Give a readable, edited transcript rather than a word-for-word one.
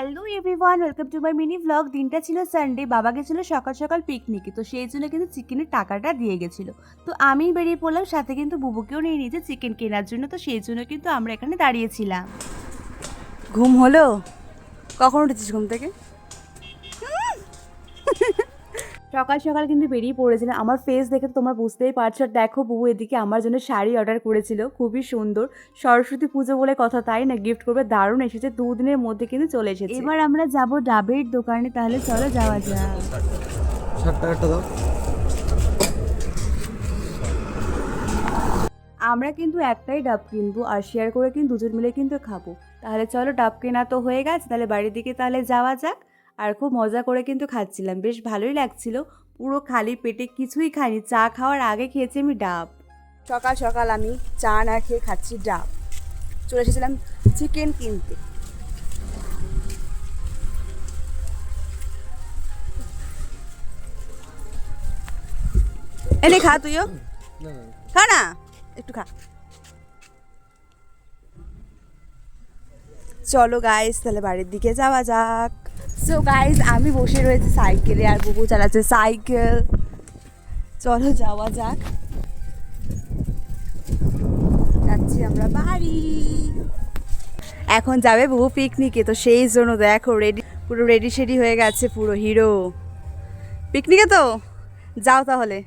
Hello everyone, welcome to my mini vlog. দিনটা ছিল Sunday, বাবা গেছিলো সকাল সকাল পিকনিকে, তো সেই জন্য কিন্তু চিকেনের টাকাটা দিয়ে গেছিলো। তো আমি বেরিয়ে পড়লাম, সাথে কিন্তু বুবুকেও নিয়ে নিয়েছে চিকেন কেনার জন্য, তো সেই জন্য কিন্তু আমরা এখানে দাঁড়িয়েছিলাম। ঘুম হলো? কখন উঠেছিস ঘুম থেকে? সকাল সকাল কিন্তু বেরিয়ে পড়েছিলাম। আমার ফেস দেখে তো তোমরা বুঝতেই পারছো। আর দেখো, বউ এদিকে আমার জন্য শাড়ি অর্ডার করেছিল, খুবই সুন্দর। সরস্বতী পুজো বলে কথা, তাই না? গিফট করবে, দারুণ এসেছে, 2 দিনের মধ্যে কিন্তু চলে এসেছে। এবার আমরা যাব ডাবের দোকানে, তাহলে চলো যাওয়া যাক। 60 টাকাটা দাও। আমরা কিন্তু একটাই ডাব কিনবো, আর শেয়ার করে কিন্তু দুজন মিলে কিন্তু খাবো। তাহলে চলো, ডাব কেনা তো হয়ে গেছে, তাহলে বাড়ির দিকে তাহলে যাওয়া যাক। আর খুব মজা করে কিন্তু খাচ্ছিলাম, বেশ ভালোই লাগছিল। পুরো খালি পেটে কিছুই খাইনি, চা খাওয়ার আগে খেয়েছি আমি ডাব। সকাল সকাল আমি চা না খেয়ে খাচ্ছি ডাব। চলে এসেছিলাম চিকেন কিনতে। এনে খা, তুইও খা না, একটু খা। চলো গাইস, তাহলে বাড়ির দিকে যাওয়া যাক। সো গাইস, আমি বসে রয়েছি সাইকেলে, আর বুবু চালাচ্ছে সাইকেল। চলো যাওয়া যাক, যাচ্ছি আমরা বাড়ি। এখন যাবে বুবু পিকনিকে, তো সেই জন্য দেখো রেডি, পুরো রেডি শেডি হয়ে গেছে, পুরো হিরো। পিকনিকে তো যাও তাহলে।